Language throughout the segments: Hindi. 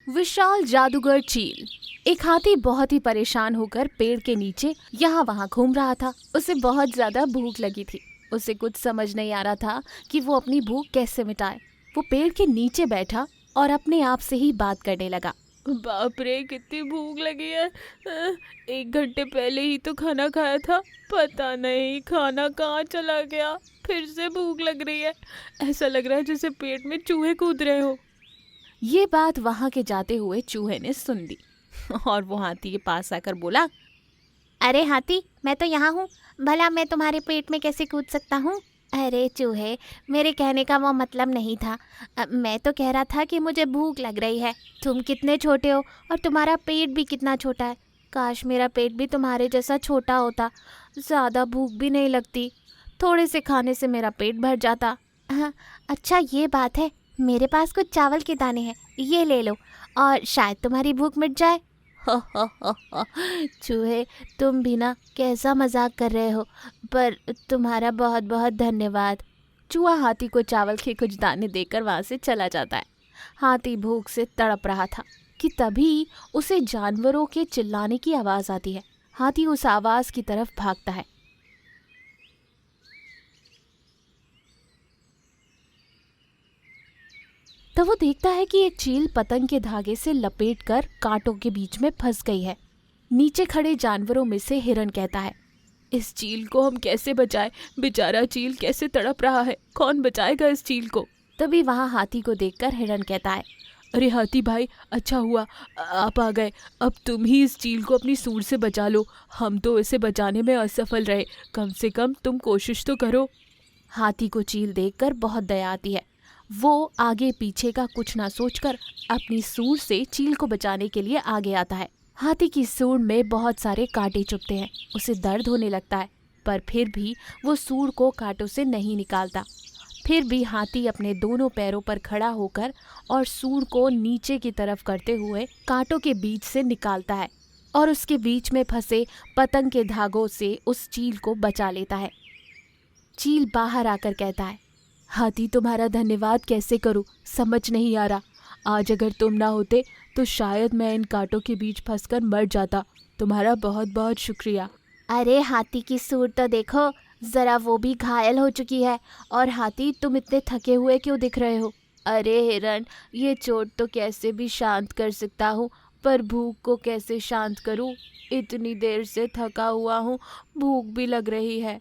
विशाल जादूगर चील। एक हाथी बहुत ही परेशान होकर पेड़ के नीचे यहाँ वहाँ घूम रहा था। उसे बहुत ज्यादा भूख लगी थी। उसे कुछ समझ नहीं आ रहा था कि वो अपनी भूख कैसे मिटाए। वो पेड़ के नीचे बैठा और अपने आप से ही बात करने लगा। बाप रे, कितनी भूख लगी है। 1 घंटे पहले ही तो खाना खाया था, पता नहीं खाना कहाँ चला गया। फिर से भूख लग रही है। ऐसा लग रहा है जैसे पेट में चूहे कूद रहे हो। ये बात वहाँ के जाते हुए चूहे ने सुन ली और वो हाथी के पास आकर बोला, अरे हाथी, मैं तो यहाँ हूँ। भला मैं तुम्हारे पेट में कैसे कूद सकता हूँ? अरे चूहे, मेरे कहने का वो मतलब नहीं था। मैं तो कह रहा था कि मुझे भूख लग रही है। तुम कितने छोटे हो और तुम्हारा पेट भी कितना छोटा है। काश मेरा पेट भी तुम्हारे जैसा छोटा होता। ज़्यादा भूख भी नहीं लगती। थोड़े से खाने से मेरा पेट भर जाता। हाँ, अच्छा ये बात है। मेरे पास कुछ चावल के दाने हैं, ये ले लो और शायद तुम्हारी भूख मिट जाए। चूहे, तुम भी ना कैसा मजाक कर रहे हो, पर तुम्हारा बहुत बहुत धन्यवाद। चूहा हाथी को चावल के कुछ दाने देकर वहां से चला जाता है। हाथी भूख से तड़प रहा था कि तभी उसे जानवरों के चिल्लाने की आवाज आती है। हाथी उस आवाज की तरफ भागता है। तब वो देखता है कि एक चील पतंग के धागे से लपेटकर कांटों के बीच में फंस गई है। नीचे खड़े जानवरों में से हिरन कहता है, इस चील को हम कैसे बचाएं? बेचारा चील कैसे तड़प रहा है। कौन बचाएगा इस चील को? तभी वहां हाथी को देखकर हिरन कहता है, अरे हाथी भाई, अच्छा हुआ आप आ गए। अब तुम ही इस चील को अपनी सूंड से बचा लो। हम तो इसे बचाने में असफल रहे। कम से कम तुम कोशिश तो करो। हाथी को चील देखकर बहुत दया आती है। वो आगे पीछे का कुछ ना सोचकर अपनी सूंड से चील को बचाने के लिए आगे आता है। हाथी की सूंड में बहुत सारे कांटे चुभते हैं। उसे दर्द होने लगता है, पर फिर भी वो सूंड को कांटों से नहीं निकालता। फिर भी हाथी अपने दोनों पैरों पर खड़ा होकर और सूंड को नीचे की तरफ करते हुए कांटों के बीच से निकालता है और उसके बीच में फंसे पतंग के धागों से उस चील को बचा लेता है। चील बाहर आकर कहता है, हाथी, तुम्हारा धन्यवाद कैसे करूं, समझ नहीं आ रहा। आज अगर तुम ना होते तो शायद मैं इन कांटों के बीच फंसकर मर जाता। तुम्हारा बहुत बहुत शुक्रिया। अरे हाथी की सूंड तो देखो, जरा वो भी घायल हो चुकी है। और हाथी, तुम इतने थके हुए क्यों दिख रहे हो? अरे हिरन, ये चोट तो कैसे भी शांत कर सकता हूँ, पर भूख को कैसे शांत करूँ? इतनी देर से थका हुआ हूँ, भूख भी लग रही है।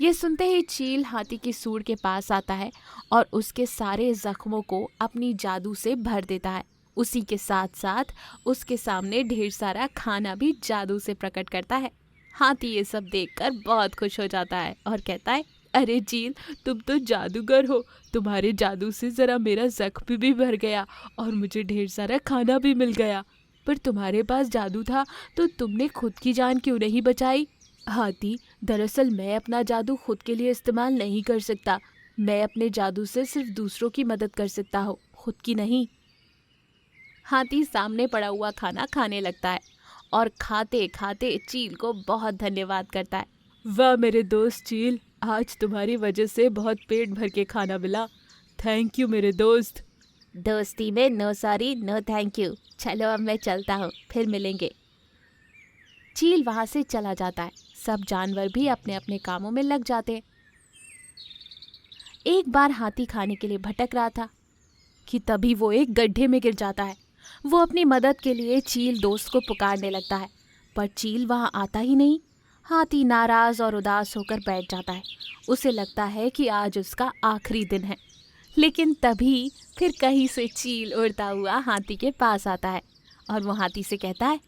ये सुनते ही चील हाथी की सूंड के पास आता है और उसके सारे जख्मों को अपनी जादू से भर देता है। उसी के साथ साथ उसके सामने ढेर सारा खाना भी जादू से प्रकट करता है। हाथी ये सब देखकर बहुत खुश हो जाता है और कहता है, अरे चील, तुम तो जादूगर हो। तुम्हारे जादू से जरा मेरा जख्म भी भर गया और मुझे ढेर सारा खाना भी मिल गया। पर तुम्हारे पास जादू था तो तुमने खुद की जान क्यों नहीं बचाई? हाथी, दरअसल मैं अपना जादू खुद के लिए इस्तेमाल नहीं कर सकता। मैं अपने जादू से सिर्फ दूसरों की मदद कर सकता हूँ, खुद की नहीं। हाथी सामने पड़ा हुआ खाना खाने लगता है और खाते खाते चील को बहुत धन्यवाद करता है। वाह मेरे दोस्त चील, आज तुम्हारी वजह से बहुत पेट भर के खाना मिला। थैंक यू मेरे दोस्त। दोस्ती में no sorry no thank you. चलो अब मैं चलता हूँ, फिर मिलेंगे। चील वहां से चला जाता है। सब जानवर भी अपने अपने कामों में लग जाते हैं। एक बार हाथी खाने के लिए भटक रहा था कि तभी वो एक गड्ढे में गिर जाता है। वो अपनी मदद के लिए चील दोस्त को पुकारने लगता है, पर चील वहां आता ही नहीं। हाथी नाराज और उदास होकर बैठ जाता है। उसे लगता है कि आज उसका आखिरी दिन है। लेकिन तभी फिर कहीं से चील उड़ता हुआ हाथी के पास आता है और वो हाथी से कहता है,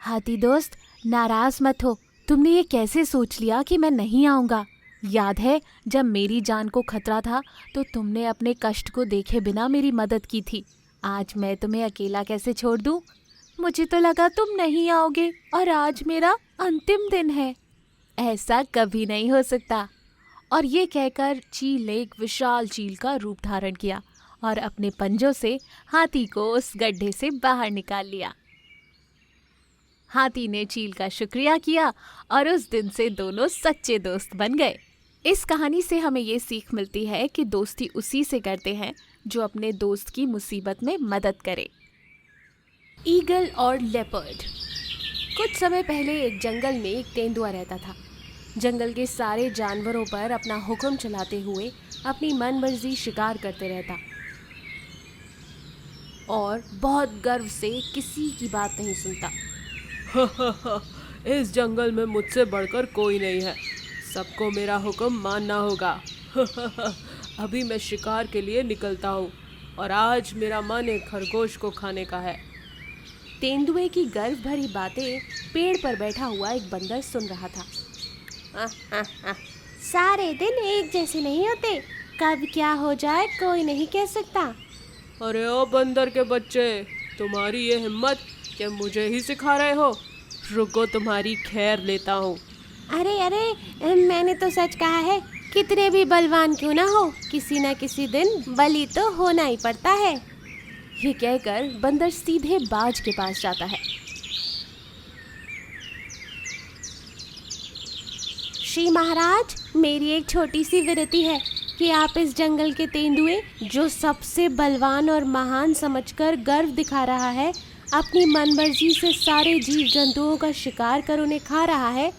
हाथी दोस्त, नाराज मत हो। तुमने ये कैसे सोच लिया कि मैं नहीं आऊँगा? याद है जब मेरी जान को खतरा था तो तुमने अपने कष्ट को देखे बिना मेरी मदद की थी। आज मैं तुम्हें अकेला कैसे छोड़ दूँ? मुझे तो लगा तुम नहीं आओगे और आज मेरा अंतिम दिन है। ऐसा कभी नहीं हो सकता। और ये कहकर चील ने एक विशाल चील का रूप धारण किया और अपने पंजों से हाथी को उस गड्ढे से बाहर निकाल लिया। हाथी ने चील का शुक्रिया किया और उस दिन से दोनों सच्चे दोस्त बन गए। इस कहानी से हमें ये सीख मिलती है कि दोस्ती उसी से करते हैं जो अपने दोस्त की मुसीबत में मदद करे। ईगल और लेपर्ड। कुछ समय पहले एक जंगल में एक तेंदुआ रहता था। जंगल के सारे जानवरों पर अपना हुक्म चलाते हुए अपनी मनमर्जी शिकार करते रहता और बहुत गर्व से किसी की बात नहीं सुनता। इस जंगल में मुझसे बढ़कर कोई नहीं है, सबको मेरा हुक्म मानना होगा। अभी मैं शिकार के लिए निकलता हूँ और आज मेरा मन एक खरगोश को खाने का है। तेंदुए की गर्व भरी बातें पेड़ पर बैठा हुआ एक बंदर सुन रहा था। सारे दिन एक जैसे नहीं होते, कब क्या हो जाए कोई नहीं कह सकता। अरे ओ बंदर के बच्चे, तुम्हारी ये हिम्मत कि मुझे ही सिखा रहे हो? रुको, तुम्हारी खैर लेता हूँ। अरे अरे, मैंने तो सच कहा है, कितने भी बलवान क्यों ना हो, किसी न किसी दिन बलि तो होना ही पड़ता है। ये कहकर बंदर सीधे बाज के पास जाता है। श्री महाराज, मेरी एक छोटी सी विनती है कि आप इस जंगल के तेंदुए, जो सबसे बलवान और महान समझकर गर्व दिखा रहा है, अपनी मनमर्जी से सारे जीव जंतुओं का शिकार कर उन्हें खा रहा है,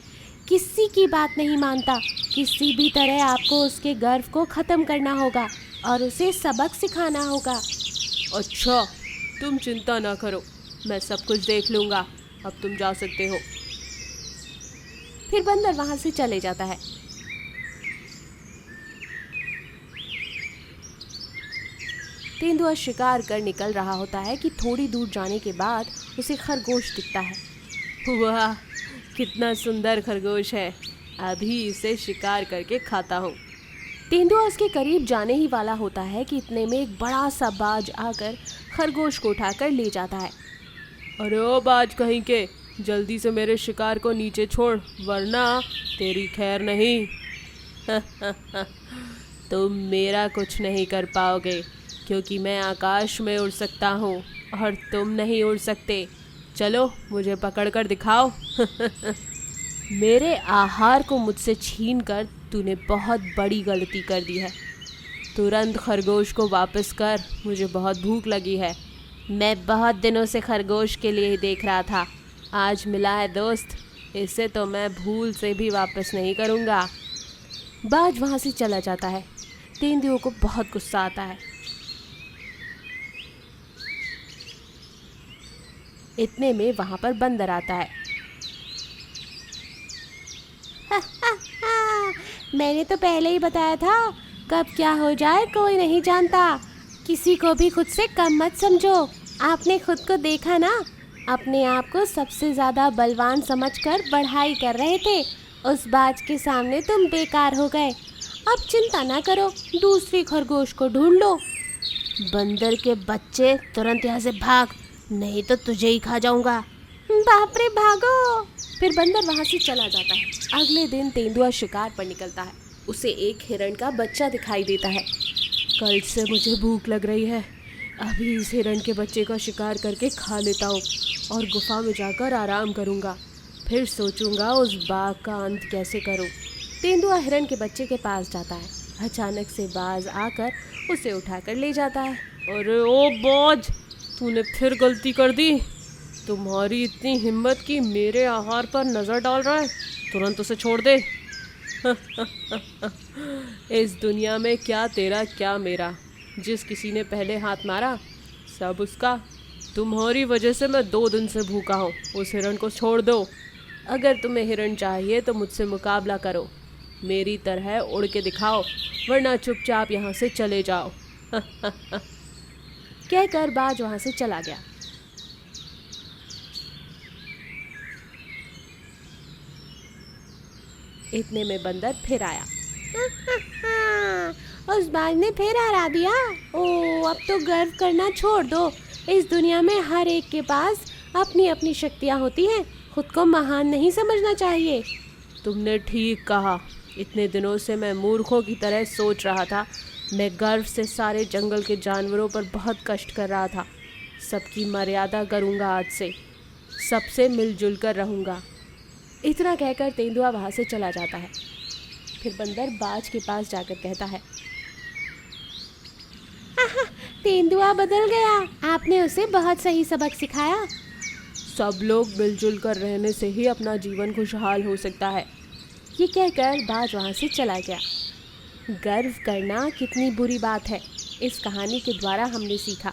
किसी की बात नहीं मानता, किसी भी तरह आपको उसके गर्व को ख़त्म करना होगा और उसे सबक सिखाना होगा। अच्छा, तुम चिंता ना करो, मैं सब कुछ देख लूँगा। अब तुम जा सकते हो। फिर बंदर वहां से चले जाता है। तेंदुआ शिकार कर निकल रहा होता है कि थोड़ी दूर जाने के बाद उसे खरगोश दिखता है। वाह, कितना सुंदर खरगोश है, अभी इसे शिकार करके खाता हूँ। तेंदुआ उसके करीब जाने ही वाला होता है कि इतने में एक बड़ा सा बाज आकर खरगोश को उठाकर ले जाता है। अरे ओ बाज कहीं के, जल्दी से मेरे शिकार को नीचे छोड़, वरना तेरी खैर नहीं। तुम मेरा कुछ नहीं कर पाओगे, क्योंकि मैं आकाश में उड़ सकता हूँ और तुम नहीं उड़ सकते। चलो, मुझे पकड़ कर दिखाओ। मेरे आहार को मुझसे छीनकर तूने बहुत बड़ी गलती कर दी है। तुरंत खरगोश को वापस कर, मुझे बहुत भूख लगी है। मैं बहुत दिनों से खरगोश के लिए ही देख रहा था, आज मिला है दोस्त, इसे तो मैं भूल से भी वापस नहीं करूँगा। बाज वहाँ से चला जाता है। तेंदुए को बहुत गुस्सा आता है। इतने में वहाँ पर बंदर आता है। मैंने तो पहले ही बताया था, कब क्या हो जाए कोई नहीं जानता, किसी को भी खुद से कम मत समझो। आपने खुद को देखा ना, अपने आप को सबसे ज़्यादा बलवान समझकर बढ़ाई कर रहे थे, उस बाज के सामने तुम बेकार हो गए। अब चिंता ना करो, दूसरी खरगोश को ढूंढ लो। बंदर के बच्चे, तुरंत यहाँ से भाग, नहीं तो तुझे ही खा जाऊंगा। बाप रे, भागो। फिर बंदर वहाँ से चला जाता है। अगले दिन तेंदुआ शिकार पर निकलता है। उसे एक हिरण का बच्चा दिखाई देता है। कल से मुझे भूख लग रही है, अभी इस हिरण के बच्चे का शिकार करके खा लेता हूँ और गुफा में जाकर आराम करूँगा, फिर सोचूंगा उस बाघ का अंत कैसे करूँ। तेंदुआ हिरण के बच्चे के पास जाता है। अचानक से बाज आकर उसे उठाकर ले जाता है। अरे ओ बाज, तूने फिर गलती कर दी। तुम्हारी इतनी हिम्मत कि मेरे आहार पर नज़र डाल रहा है, तुरंत उसे छोड़ दे। इस दुनिया में क्या तेरा क्या मेरा, जिस किसी ने पहले हाथ मारा सब उसका। तुम्हारी वजह से मैं 2 दिन से भूखा हूँ, उस हिरण को छोड़ दो। अगर तुम्हें हिरण चाहिए तो मुझसे मुकाबला करो, मेरी तरह उड़ के दिखाओ, वरना चुपचाप यहाँ से चले जाओ। कहकर बाज वहाँ से चला गया। इतने में बंदर फिर आया। उस बाज ने फिर हरा दिया। ओ, अब तो गर्व करना छोड़ दो। इस दुनिया में हर एक के पास अपनी अपनी शक्तियाँ होती हैं, खुद को महान नहीं समझना चाहिए। तुमने ठीक कहा, इतने दिनों से मैं मूर्खों की तरह सोच रहा था। मैं गर्व से सारे जंगल के जानवरों पर बहुत कष्ट कर रहा था। सबकी मर्यादा करूँगा, आज से सबसे मिलजुल कर रहूँगा। इतना कहकर तेंदुआ वहाँ से चला जाता है। फिर बंदर बाज के पास जाकर कहता है, तेंदुआ बदल गया। आपने उसे बहुत सही सबक सिखाया। सब लोग मिलजुल कर रहने से ही अपना जीवन खुशहाल हो सकता है। ये कहकर बाज वहाँ से चला गया। गर्व करना कितनी बुरी बात है, इस कहानी के द्वारा हमने सीखा।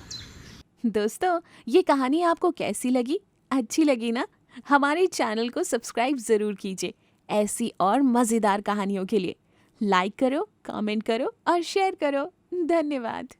दोस्तों, ये कहानी आपको कैसी लगी? अच्छी लगी ना? हमारे चैनल को सब्सक्राइब ज़रूर कीजिए ऐसी और मज़ेदार कहानियों के लिए। लाइक करो, कमेंट करो और शेयर करो। धन्यवाद।